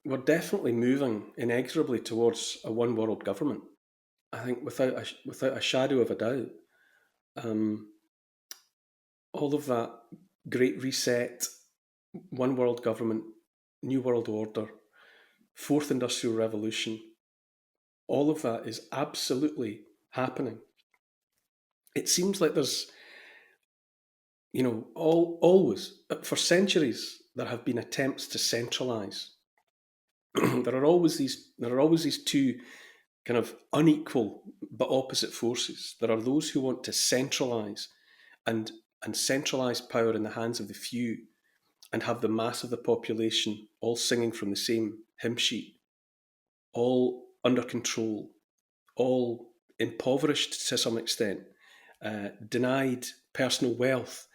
we're definitely moving inexorably towards a one world government. I think without a shadow of a doubt, um, all of that great reset, one world government, new world order, fourth industrial revolution, all of that is absolutely happening. It seems like there's, always for centuries there have been attempts to centralize. There are always these two kind of unequal but opposite forces. There are those who want to centralize and centralize power in the hands of the few and have the mass of the population all singing from the same hymn sheet, all under control, all impoverished to some extent, denied personal wealth,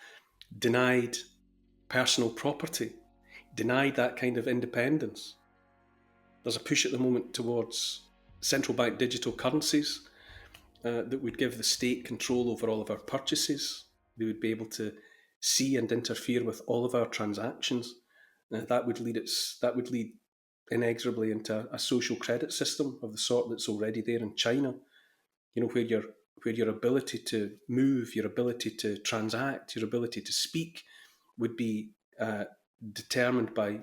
denied personal property, denied that kind of independence. There's a push at the moment towards central bank digital currencies that would give the state control over all of our purchases. They would be able to see and interfere with all of our transactions. That would lead inexorably into a social credit system of the sort that's already there in China. Where your ability to move, your ability to transact, your ability to speak would be determined by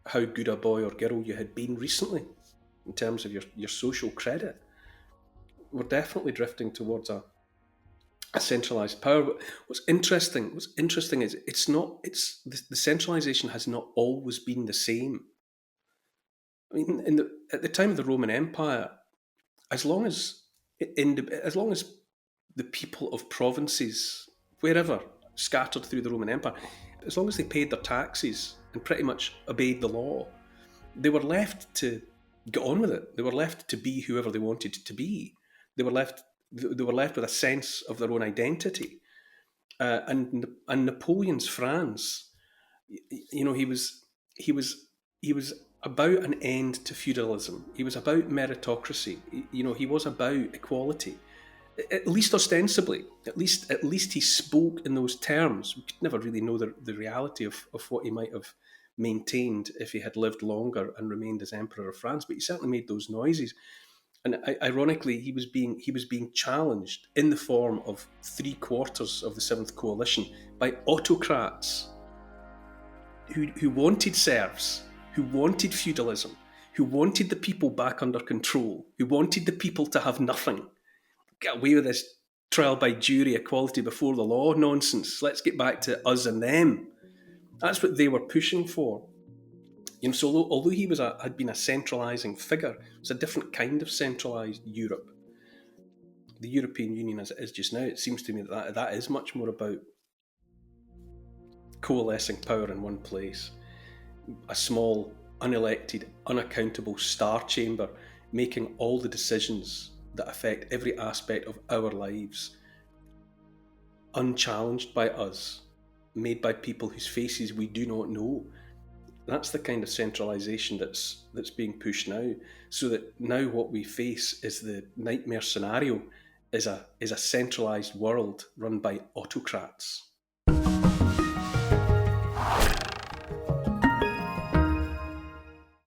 how good a boy or girl you had been recently in terms of your social credit. We're definitely drifting towards a centralized power. But what's interesting is the centralization has not always been the same. I mean, at the time of the Roman Empire, as long as as long as the people of provinces, wherever scattered through the Roman Empire, as long as they paid their taxes and pretty much obeyed the law, they were left to get on with it. They were left to be whoever they wanted to be. They were left. They were left with a sense of their own identity. And Napoleon's France, he was about an end to feudalism. He was about meritocracy. He was about equality, at least ostensibly. At least he spoke in those terms. We could never really know the reality of what he might have maintained if he had lived longer and remained as emperor of France. But he certainly made those noises. And ironically, he was being challenged in the form of three-quarters of the Seventh Coalition by autocrats who wanted serfs, who wanted feudalism, who wanted the people back under control, who wanted the people to have nothing. Get away with this trial by jury, equality before the law nonsense. Let's get back to us and them. That's what they were pushing for. So although had been a centralising figure, it's a different kind of centralised Europe. The European Union as it is just now, it seems to me that is much more about coalescing power in one place. A small, unelected, unaccountable star chamber making all the decisions that affect every aspect of our lives, unchallenged by us, made by people whose faces we do not know. That's the kind of centralisation that's being pushed now. So that now what we face is the nightmare scenario is a centralised world run by autocrats.